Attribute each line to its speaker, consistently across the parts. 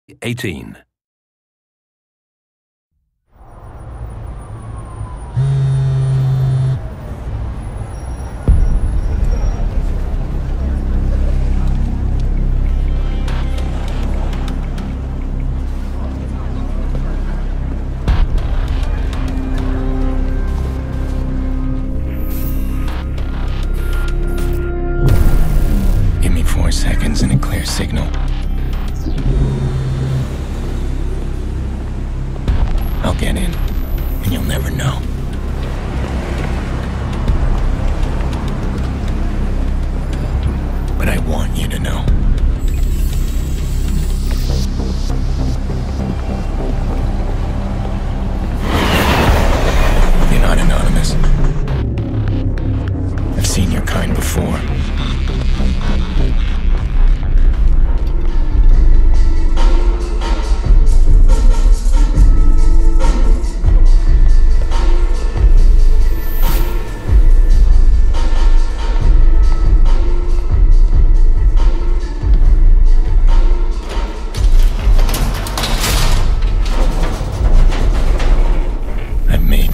Speaker 1: 18.
Speaker 2: Give me 4 seconds and a clear signal. I'll get in, and you'll never know. But I want you to know. You're not anonymous. I've seen your kind before.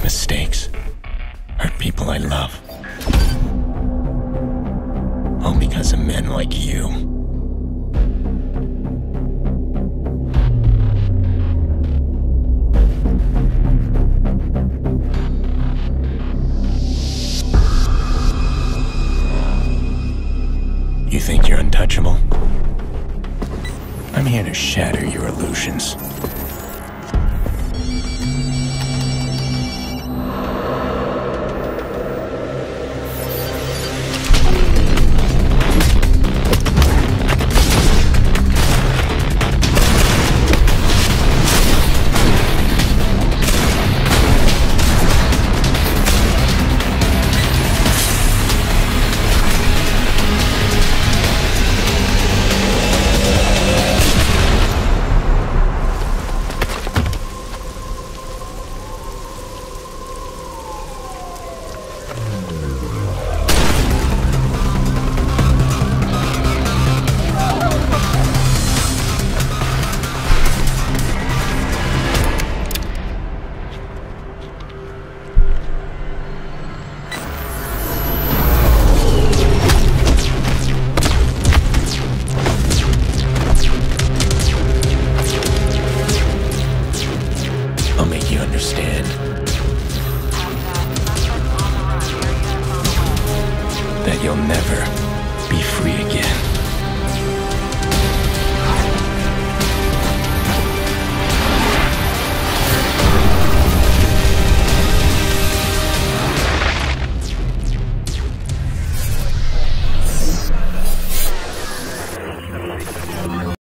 Speaker 2: Mistakes, hurt people I love, all because of men like you. You think you're untouchable? I'm here to shatter your illusions. I'll make you understand that you'll never